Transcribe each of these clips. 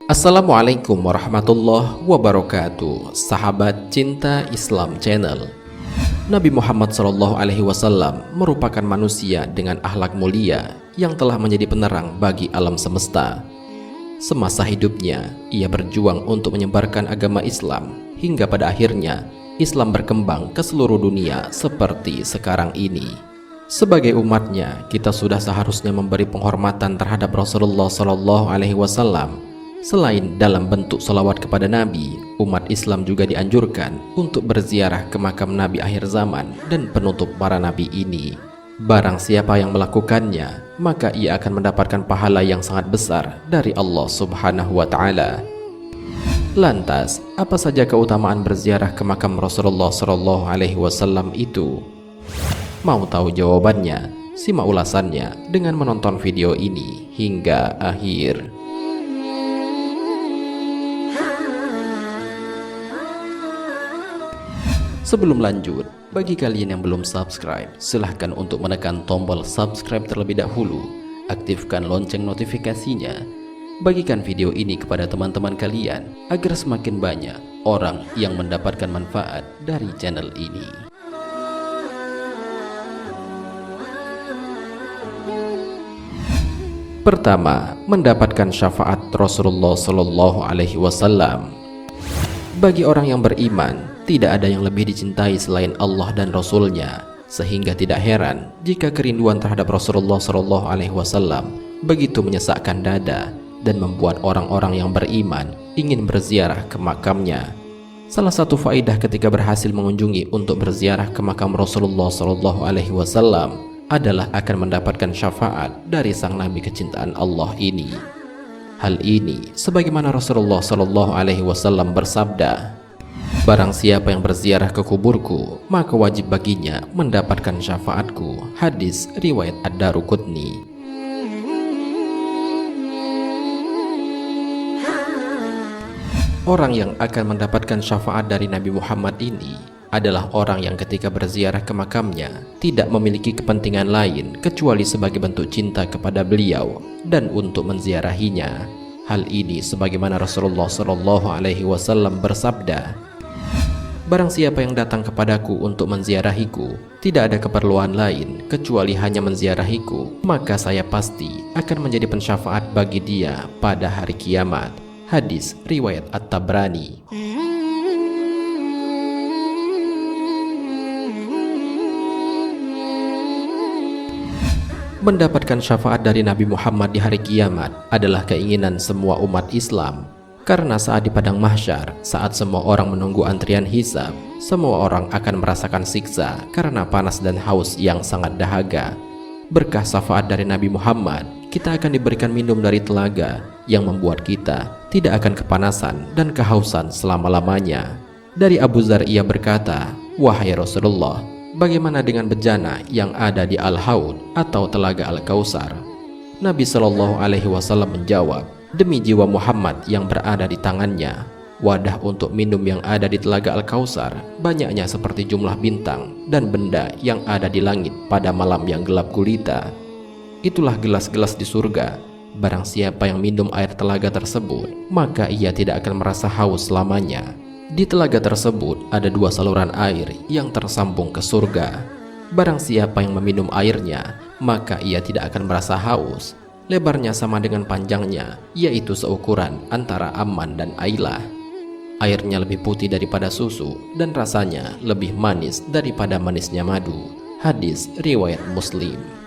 Assalamualaikum warahmatullahi wabarakatuh. Sahabat Cinta Islam Channel. Nabi Muhammad SAW merupakan manusia dengan akhlak mulia yang telah menjadi penerang bagi alam semesta. Semasa hidupnya, ia berjuang untuk menyebarkan agama Islam hingga pada akhirnya Islam berkembang ke seluruh dunia seperti sekarang ini. Sebagai umatnya, kita sudah seharusnya memberi penghormatan terhadap Rasulullah SAW. Selain dalam bentuk sholawat kepada Nabi, umat Islam juga dianjurkan untuk berziarah ke makam Nabi akhir zaman dan penutup para Nabi ini. Barang siapa yang melakukannya, maka ia akan mendapatkan pahala yang sangat besar dari Allah Subhanahu wa Ta'ala. Lantas, apa saja keutamaan berziarah ke makam Rasulullah SAW itu? Mau tahu jawabannya? Simak ulasannya dengan menonton video ini hingga akhir. Sebelum lanjut, bagi kalian yang belum subscribe, silahkan untuk menekan tombol subscribe terlebih dahulu. Aktifkan lonceng notifikasinya. Bagikan video ini kepada teman-teman kalian agar semakin banyak orang yang mendapatkan manfaat dari channel ini. Pertama, mendapatkan syafaat Rasulullah SAW. Bagi orang yang beriman, tidak ada yang lebih dicintai selain Allah dan Rasul-Nya, sehingga tidak heran jika kerinduan terhadap Rasulullah SAW begitu menyesakkan dada dan membuat orang-orang yang beriman ingin berziarah ke makamnya. Salah satu faedah ketika berhasil mengunjungi untuk berziarah ke makam Rasulullah SAW adalah akan mendapatkan syafaat dari sang Nabi kecintaan Allah ini. Hal ini sebagaimana Rasulullah SAW bersabda, "Barang siapa yang berziarah ke kuburku, maka wajib baginya mendapatkan syafaatku." Hadis riwayat Ad-Daruqutni. Orang yang akan mendapatkan syafaat dari Nabi Muhammad ini adalah orang yang ketika berziarah ke makamnya tidak memiliki kepentingan lain kecuali sebagai bentuk cinta kepada beliau dan untuk menziarahinya. Hal ini sebagaimana Rasulullah SAW bersabda, "Barang siapa yang datang kepadaku untuk menziarahiku, tidak ada keperluan lain kecuali hanya menziarahiku, maka saya pasti akan menjadi pensyafaat bagi dia pada hari kiamat." Hadis riwayat At-Tabrani. Mendapatkan syafaat dari Nabi Muhammad di hari kiamat adalah keinginan semua umat Islam. Karena saat di padang mahsyar, saat semua orang menunggu antrian hisab, semua orang akan merasakan siksa karena panas dan haus yang sangat dahaga. Berkah syafaat dari Nabi Muhammad, kita akan diberikan minum dari telaga yang membuat kita tidak akan kepanasan dan kehausan selama-lamanya. Dari Abu Dzar ia berkata, "Wahai Rasulullah, bagaimana dengan bejana yang ada di Al-Haud atau Telaga Al-Kautsar?" Nabi SAW menjawab, "Demi jiwa Muhammad yang berada di tangannya, wadah untuk minum yang ada di Telaga Al-Kautsar banyaknya seperti jumlah bintang dan benda yang ada di langit pada malam yang gelap gulita. Itulah gelas-gelas di surga. Barang siapa yang minum air telaga tersebut, maka ia tidak akan merasa haus selamanya. Di telaga tersebut ada dua saluran air yang tersambung ke surga. Barang siapa yang meminum airnya, maka ia tidak akan merasa haus. Lebarnya sama dengan panjangnya, yaitu seukuran antara Amman dan Ailah. Airnya lebih putih daripada susu dan rasanya lebih manis daripada manisnya madu." Hadis riwayat Muslim.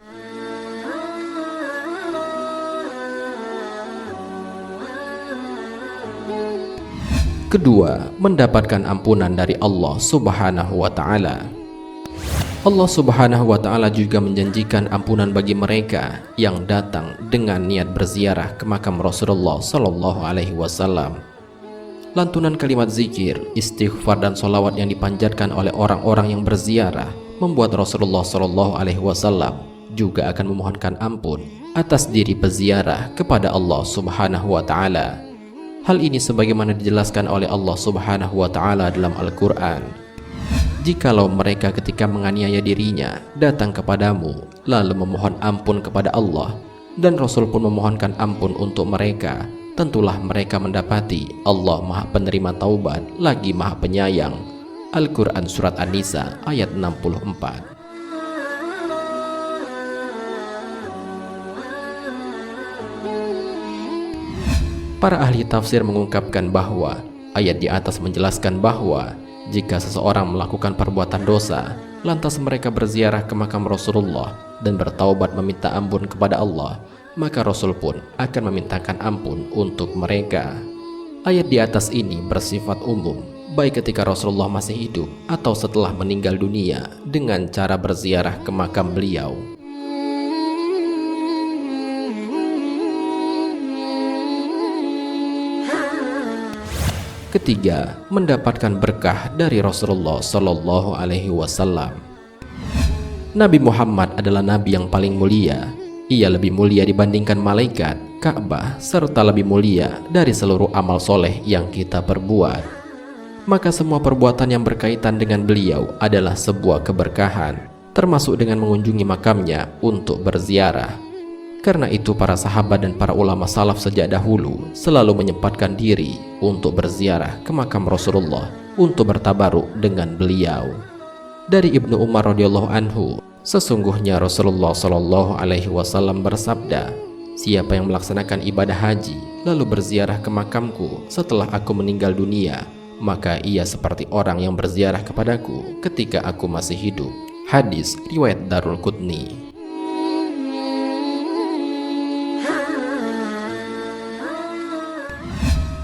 Kedua, mendapatkan ampunan dari Allah Subhanahu wa Ta'ala. Allah Subhanahu wa Ta'ala juga menjanjikan ampunan bagi mereka yang datang dengan niat berziarah ke makam Rasulullah SAW. Lantunan kalimat zikir, istighfar dan sholawat yang dipanjatkan oleh orang-orang yang berziarah membuat Rasulullah SAW juga akan memohonkan ampun atas diri peziarah kepada Allah Subhanahu wa Ta'ala. Hal ini sebagaimana dijelaskan oleh Allah Subhanahu wa Ta'ala dalam Al-Quran. "Jikalau mereka ketika menganiaya dirinya datang kepadamu lalu memohon ampun kepada Allah, Dan Rasul pun memohonkan ampun untuk mereka. Tentulah mereka mendapati Allah Maha Penerima Taubat lagi Maha Penyayang. Al-Quran Surat An-Nisa ayat 64. Para ahli tafsir mengungkapkan bahwa ayat di atas menjelaskan bahwa jika seseorang melakukan perbuatan dosa, lantas mereka berziarah ke makam Rasulullah dan bertaubat meminta ampun kepada Allah, maka Rasul pun akan memintakan ampun untuk mereka. Ayat di atas ini bersifat umum, baik ketika Rasulullah masih hidup atau setelah meninggal dunia dengan cara berziarah ke makam beliau. Ketiga, mendapatkan berkah dari Rasulullah Shallallahu Alaihi Wasallam. Nabi Muhammad adalah nabi yang paling mulia. Ia lebih mulia dibandingkan malaikat, Ka'bah, serta lebih mulia dari seluruh amal soleh yang kita perbuat. Maka semua perbuatan yang berkaitan dengan beliau adalah sebuah keberkahan, termasuk dengan mengunjungi makamnya untuk berziarah. Karena itu para sahabat dan para ulama salaf sejak dahulu selalu menyempatkan diri untuk berziarah ke makam Rasulullah untuk bertabaruk dengan beliau. Dari Ibnu Umar radhiyallahu anhu, sesungguhnya Rasulullah Shallallahu Alaihi Wasallam bersabda, siapa yang melaksanakan ibadah haji lalu berziarah ke makamku setelah aku meninggal dunia, maka ia seperti orang yang berziarah kepadaku ketika aku masih hidup. Hadis riwayat Darul Qutni.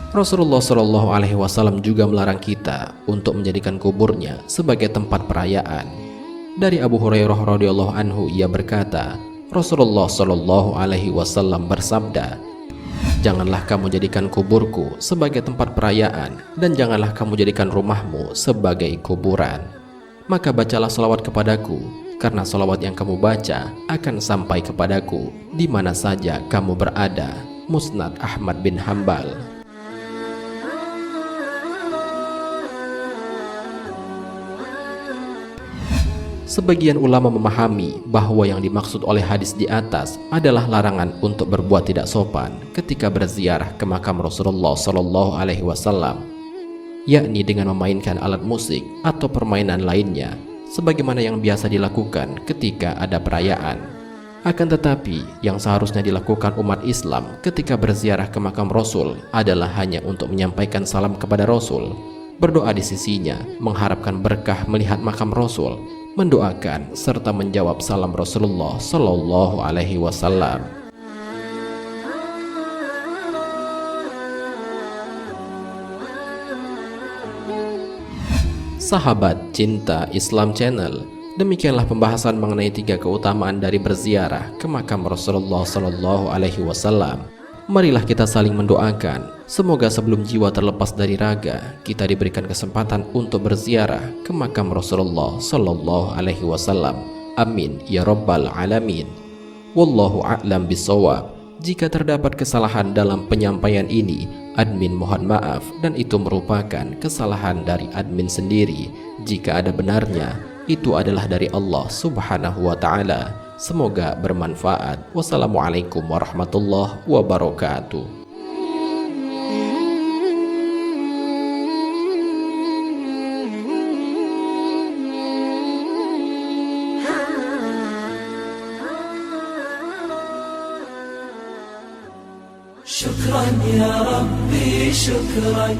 Rasulullah Shallallahu Alaihi Wasallam juga melarang kita untuk menjadikan kuburnya sebagai tempat perayaan. Dari Abu Hurairah radhiyallahu anhu, ia berkata, Rasulullah Shallallahu Alaihi Wasallam bersabda, janganlah kamu jadikan kuburku sebagai tempat perayaan, dan janganlah kamu jadikan rumahmu sebagai kuburan. Maka bacalah salawat kepadaku, karena salawat yang kamu baca akan sampai kepadaku di mana saja kamu berada. Musnad Ahmad bin Hambal. Sebagian ulama memahami bahwa yang dimaksud oleh hadis di atas adalah larangan untuk berbuat tidak sopan ketika berziarah ke makam Rasulullah Shallallahu Alaihi Wasallam, yakni dengan memainkan alat musik atau permainan lainnya, sebagaimana yang biasa dilakukan ketika ada perayaan. Akan tetapi, yang seharusnya dilakukan umat Islam ketika berziarah ke makam Rasul adalah hanya untuk menyampaikan salam kepada Rasul, berdoa di sisinya, mengharapkan berkah melihat makam Rasul, mendoakan serta menjawab salam Rasulullah Shallallahu Alaihi Wasallam. Sahabat cinta Islam Channel, demikianlah pembahasan mengenai 3 keutamaan dari berziarah ke makam Rasulullah Shallallahu Alaihi Wasallam. Marilah kita saling mendoakan, semoga sebelum jiwa terlepas dari raga, kita diberikan kesempatan untuk berziarah ke makam Rasulullah Sallallahu Alaihi Wasallam. Amin ya Rabbal Alamin. Wallahu a'lam bishawab. Jika terdapat kesalahan dalam penyampaian ini, admin mohon maaf, dan itu merupakan kesalahan dari admin sendiri. Jika ada benarnya, itu adalah dari Allah Subhanahu wa Ta'ala. Semoga bermanfaat. Wassalamualaikum warahmatullahi wabarakatuh. Syukran ya Rabbi, syukran.